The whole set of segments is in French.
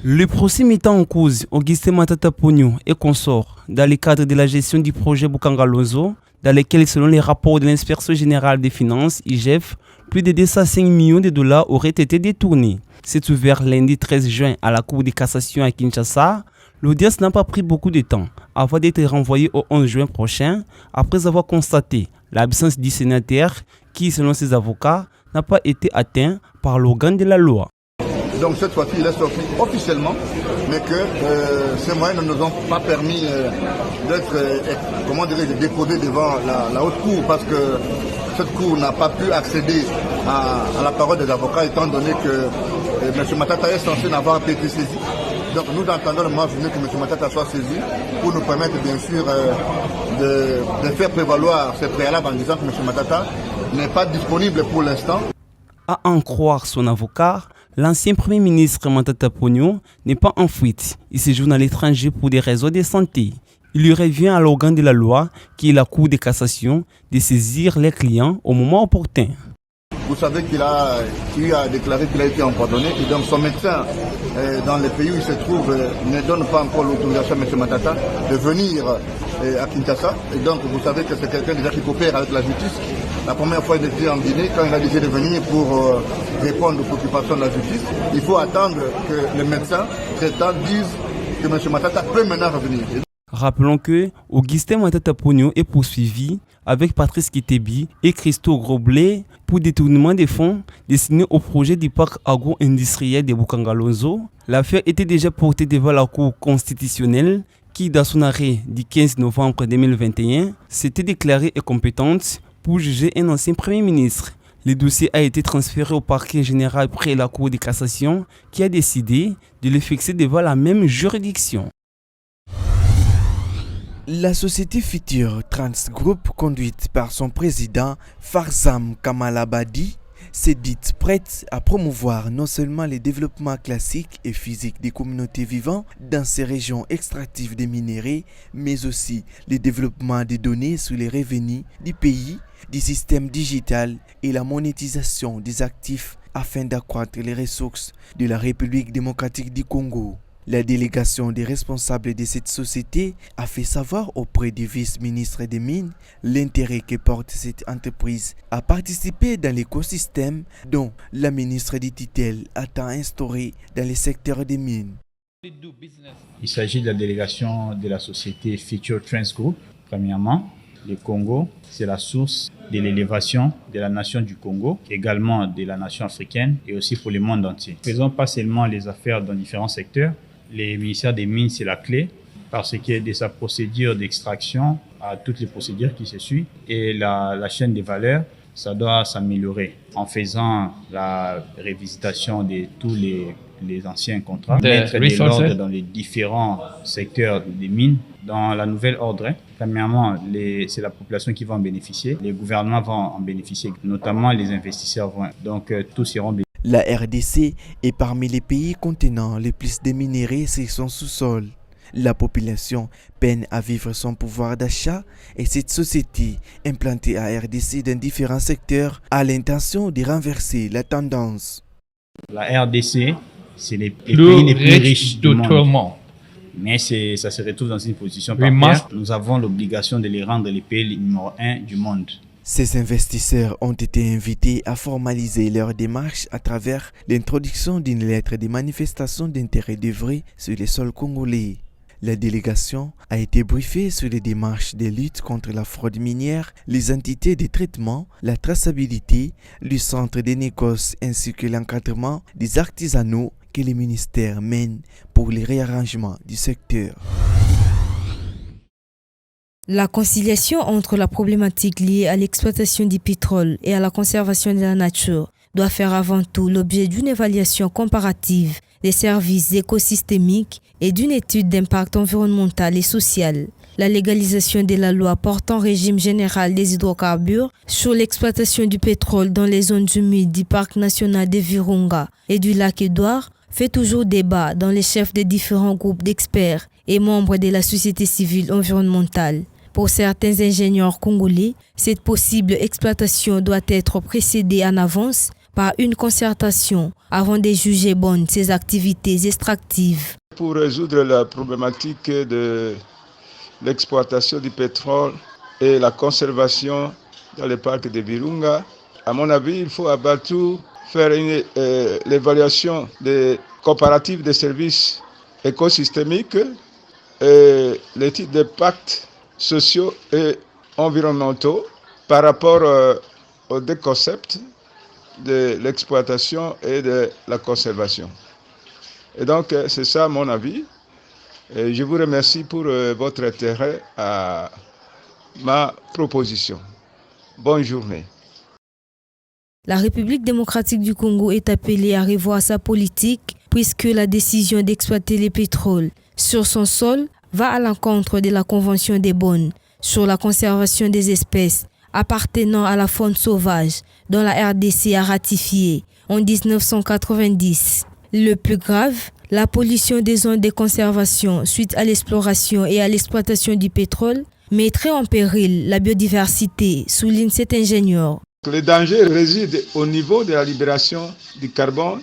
Le procès mettant en cause Augustin Matata Ponyo et consorts dans le cadre de la gestion du projet Boukangalonzo, dans lequel, selon les rapports de l'inspection générale des finances, IGF, plus de 205 millions de dollars auraient été détournés. C'est ouvert lundi 13 juin à la Cour de cassation à Kinshasa. L'audience n'a pas pris beaucoup de temps avant d'être renvoyée au 11 juin prochain, après avoir constaté l'absence du sénateur qui, selon ses avocats, n'a pas été atteint par l'organe de la loi. Donc cette fois-ci, il est sorti officiellement, mais que ces moyens ne nous ont pas permis d'être déposés devant la haute cour, parce que cette cour n'a pas pu accéder à la parole des avocats, étant donné que M. Matata est censé n'avoir pas été saisi. Donc nous entendons le moment venu que M. Matata soit saisi pour nous permettre bien sûr de faire prévaloir ces préalables en disant que M. Matata n'est pas disponible pour l'instant. À en croire son avocat, l'ancien Premier ministre Matata Ponyo n'est pas en fuite. Il séjourne à l'étranger pour des raisons de santé. Il lui revient à l'organe de la loi, qui est la Cour de cassation, de saisir les clients au moment opportun. Vous savez qu'il a déclaré qu'il a été empoisonné et donc son médecin dans les pays où il se trouve ne donne pas encore l'autorisation à M. Matata de venir à Kinshasa. Et donc vous savez que c'est quelqu'un déjà qui coopère avec la justice. La première fois il était en Guinée, quand il a décidé de venir pour répondre aux préoccupations de la justice, il faut attendre que les médecins traitants disent que M. Matata peut maintenant revenir. Rappelons que Augustin Matata Ponyo est poursuivi avec Patrice Kitebi et Christo Groblet pour détournement des fonds destinés au projet du parc agro-industriel de Boukangalonzo. L'affaire était déjà portée devant la Cour constitutionnelle qui, dans son arrêt du 15 novembre 2021, s'était déclarée incompétente pour juger un ancien Premier ministre. Le dossier a été transféré au parquet général près la Cour de cassation qui a décidé de le fixer devant la même juridiction. La société Future Trans Group, conduite par son président Farzam Kamalabadi, s'est dite prête à promouvoir non seulement le développement classique et physique des communautés vivant dans ces régions extractives des minéraux, mais aussi le développement des données sur les revenus du pays, du système digital et la monétisation des actifs afin d'accroître les ressources de la République démocratique du Congo. La délégation des responsables de cette société a fait savoir auprès du vice-ministre des Mines l'intérêt que porte cette entreprise à participer dans l'écosystème dont la ministre du tutelle attend instaurer dans le secteur des mines. Il s'agit de la délégation de la société Future Trans Group. Premièrement, le Congo, c'est la source de l'élévation de la nation du Congo, également de la nation africaine et aussi pour le monde entier. Faisons pas seulement les affaires dans différents secteurs. Le ministère des Mines, c'est la clé parce que de sa procédure d'extraction à toutes les procédures qui se suivent et la chaîne de valeur, ça doit s'améliorer en faisant la révisitation de tous les anciens contrats, mettre de l'ordre dans les différents secteurs des mines. Dans la nouvelle ordre, premièrement, c'est la population qui va en bénéficier, les gouvernements vont en bénéficier, notamment les investisseurs vont. Donc tous iront bénéficier. La RDC est parmi les pays contenant le plus de minéraux sur son sous-sol. La population peine à vivre son pouvoir d'achat et cette société, implantée à RDC dans différents secteurs, a l'intention de renverser la tendance. La RDC, c'est les pays les plus riches du monde. Mais ça se retrouve dans une position parfaite. Nous avons l'obligation de les rendre les pays numéro 1 du monde. Ces investisseurs ont été invités à formaliser leur démarche à travers l'introduction d'une lettre de manifestation d'intérêt d'œuvrer sur le sol congolais. La délégation a été briefée sur les démarches de lutte contre la fraude minière, les entités de traitement, la traçabilité, le centre de négoce ainsi que l'encadrement des artisanaux que le ministère mène pour les réarrangements du secteur. La conciliation entre la problématique liée à l'exploitation du pétrole et à la conservation de la nature doit faire avant tout l'objet d'une évaluation comparative des services écosystémiques et d'une étude d'impact environnemental et social. La légalisation de la loi portant régime général des hydrocarbures sur l'exploitation du pétrole dans les zones humides du parc national de Virunga et du lac Édouard fait toujours débat dans les chefs des différents groupes d'experts et membres de la société civile environnementale. Pour certains ingénieurs congolais, cette possible exploitation doit être précédée en avance par une concertation avant de juger bonnes ces activités extractives. Pour résoudre la problématique de l'exploitation du pétrole et la conservation dans le parc de Virunga, à mon avis, il faut avant tout faire l'évaluation des comparatifs de services écosystémiques et l'étude des pactes sociaux et environnementaux par rapport aux deux concepts de l'exploitation et de la conservation. Et donc, c'est ça mon avis. Et je vous remercie pour votre intérêt à ma proposition. Bonne journée. La République démocratique du Congo est appelée à revoir sa politique puisque la décision d'exploiter les pétroles sur son sol va à l'encontre de la Convention des Bonn sur la conservation des espèces appartenant à la faune sauvage dont la RDC a ratifié en 1990. Le plus grave, la pollution des zones de conservation suite à l'exploration et à l'exploitation du pétrole mettrait en péril la biodiversité, souligne cet ingénieur. Le danger réside au niveau de la libération du carbone,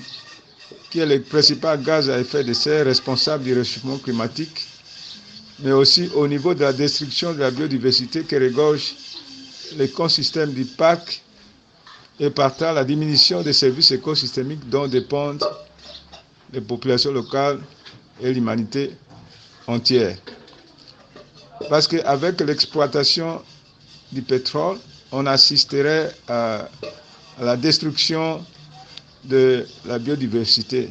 qui est le principal gaz à effet de serre responsable du réchauffement climatique, mais aussi au niveau de la destruction de la biodiversité qui regorge l'écosystème du parc et partant la diminution des services écosystémiques dont dépendent les populations locales et l'humanité entière. Parce qu'avec l'exploitation du pétrole, on assisterait à la destruction de la biodiversité.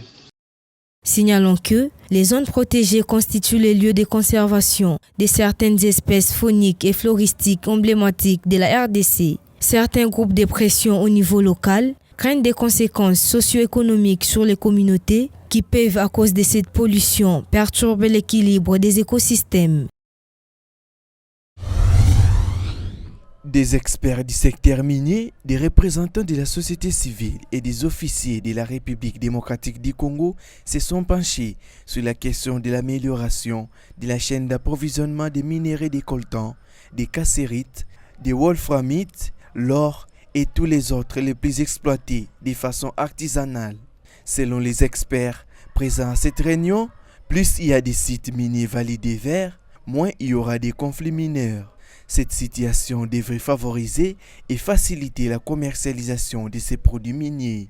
Signalons que les zones protégées constituent les lieux de conservation de certaines espèces fauniques et floristiques emblématiques de la RDC. Certains groupes de pression au niveau local craignent des conséquences socio-économiques sur les communautés qui peuvent, à cause de cette pollution, perturber l'équilibre des écosystèmes. Des experts du secteur minier, des représentants de la société civile et des officiers de la République démocratique du Congo se sont penchés sur la question de l'amélioration de la chaîne d'approvisionnement des minéraux des coltans, des cassérites, des wolframites, l'or et tous les autres les plus exploités de façon artisanale. Selon les experts présents à cette réunion, plus il y a des sites miniers validés verts, moins il y aura des conflits mineurs. Cette situation devrait favoriser et faciliter la commercialisation de ces produits miniers.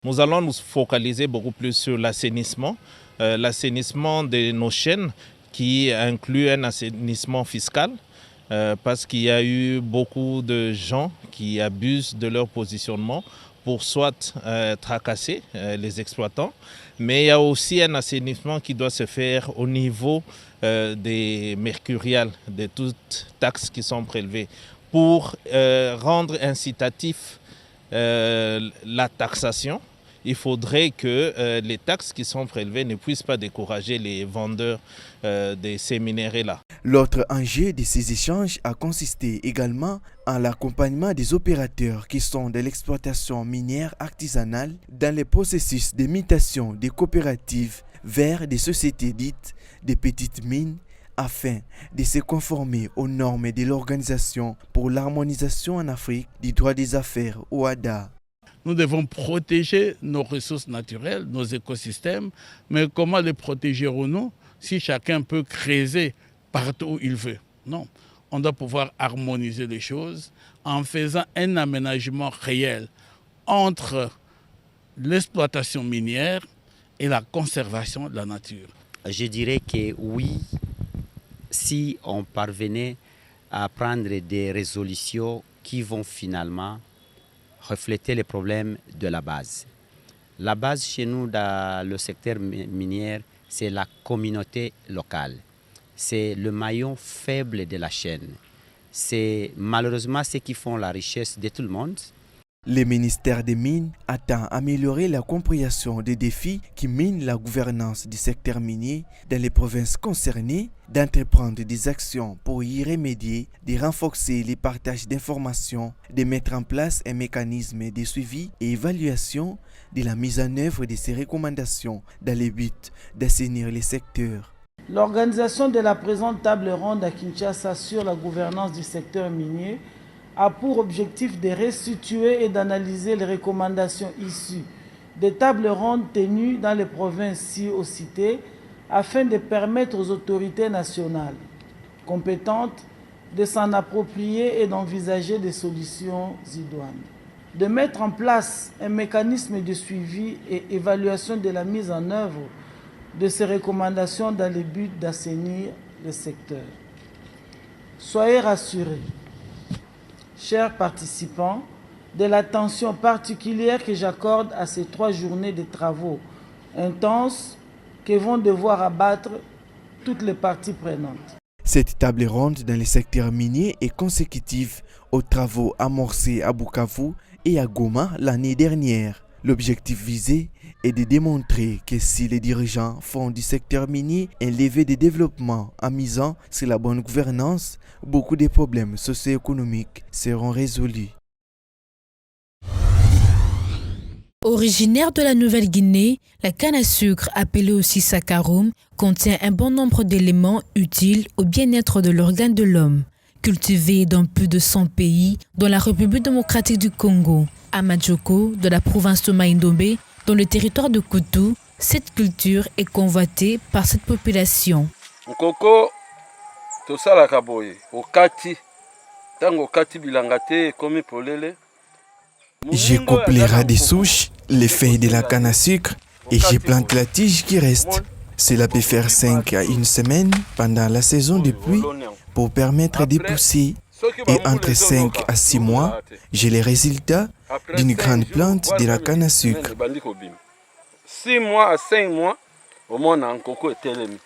Nous allons nous focaliser beaucoup plus sur l'assainissement de nos chaînes qui inclut un assainissement fiscal parce qu'il y a eu beaucoup de gens qui abusent de leur positionnement pour soit tracasser les exploitants, mais il y a aussi un assainissement qui doit se faire au niveau des mercuriales, de toutes taxes qui sont prélevées, pour rendre incitatif la taxation. Il faudrait que les taxes qui sont prélevées ne puissent pas décourager les vendeurs de ces minéraux-là. L'autre enjeu de ces échanges a consisté également en l'accompagnement des opérateurs qui sont de l'exploitation minière artisanale dans les processus de mutation des coopératives vers des sociétés dites des petites mines afin de se conformer aux normes de l'Organisation pour l'harmonisation en Afrique du droit des affaires, OHADA. Nous devons protéger nos ressources naturelles, nos écosystèmes, mais comment les protégerons-nous si chacun peut creuser partout où il veut? Non, on doit pouvoir harmoniser les choses en faisant un aménagement réel entre l'exploitation minière et la conservation de la nature. Je dirais que oui, si on parvenait à prendre des résolutions qui vont finalement refléter les problèmes de la base. La base chez nous dans le secteur minier, c'est la communauté locale. C'est le maillon faible de la chaîne. C'est malheureusement ceux qui font la richesse de tout le monde. Le ministère des Mines attend améliorer la compréhension des défis qui minent la gouvernance du secteur minier dans les provinces concernées, d'entreprendre des actions pour y remédier, de renforcer les partages d'informations, de mettre en place un mécanisme de suivi et évaluation de la mise en œuvre de ces recommandations dans le but d'assainir les secteurs. L'organisation de la présente table ronde à Kinshasa sur la gouvernance du secteur minier a pour objectif de restituer et d'analyser les recommandations issues des tables rondes tenues dans les provinces ci-citées afin de permettre aux autorités nationales compétentes de s'en approprier et d'envisager des solutions idoines. De mettre en place un mécanisme de suivi et évaluation de la mise en œuvre de ces recommandations dans le but d'assainir le secteur. Soyez rassurés, chers participants, de l'attention particulière que j'accorde à ces 3 journées de travaux intenses que vont devoir abattre toutes les parties prenantes. Cette table ronde dans le secteur minier est consécutive aux travaux amorcés à Bukavu et à Goma l'année dernière. L'objectif visé est de démontrer que si les dirigeants font du secteur minier un levier de développement en misant sur la bonne gouvernance, beaucoup de problèmes socio-économiques seront résolus. Originaire de la Nouvelle-Guinée, la canne à sucre, appelée aussi saccharum, contient un bon nombre d'éléments utiles au bien-être de l'organe de l'homme. Cultivée dans plus de 100 pays, dont la République démocratique du Congo, à Majoko, de la province de Maïndombe, dans le territoire de Koutou, cette culture est convoitée par cette population. Nkoko tosalaka boye okati tango okati bilanga te ekomi polele. Je coupe les ras des souches, les feuilles de la canne à sucre et je plante la tige qui reste. Cela peut faire 5 à 1 semaine pendant la saison de pluie pour permettre de pousser. Et entre 5 à 6 mois, j'ai les résultats d'une grande plante de la canne à sucre. 6 mois à 5 mois, au moins un coco est télémi.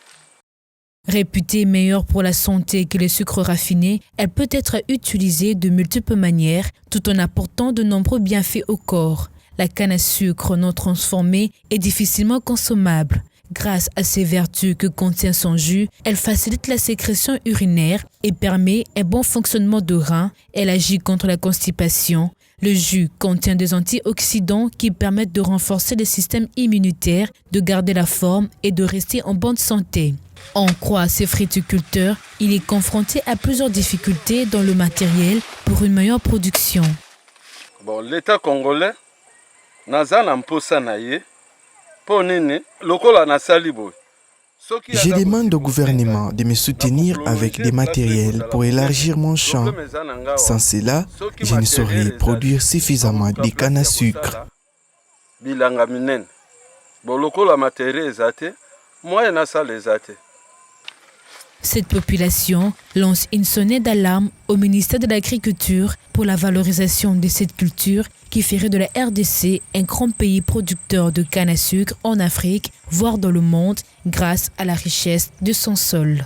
Réputée meilleure pour la santé que le sucre raffiné, elle peut être utilisée de multiples manières tout en apportant de nombreux bienfaits au corps. La canne à sucre non transformée est difficilement consommable. Grâce à ses vertus que contient son jus, elle facilite la sécrétion urinaire et permet un bon fonctionnement de rein. Elle agit contre la constipation. Le jus contient des antioxydants qui permettent de renforcer le système immunitaire, de garder la forme et de rester en bonne santé. On croit à ces friticulteurs, il est confronté à plusieurs difficultés dans le matériel pour une meilleure production. Bon, l'État congolais n'a pas mposa na ye. Je demande au gouvernement de me soutenir avec des matériels pour élargir mon champ. Sans cela, je ne saurais produire suffisamment de canne à sucre. Cette population lance une sonnette d'alarme au ministère de l'Agriculture pour la valorisation de cette culture qui ferait de la RDC un grand pays producteur de canne à sucre en Afrique, voire dans le monde, grâce à la richesse de son sol.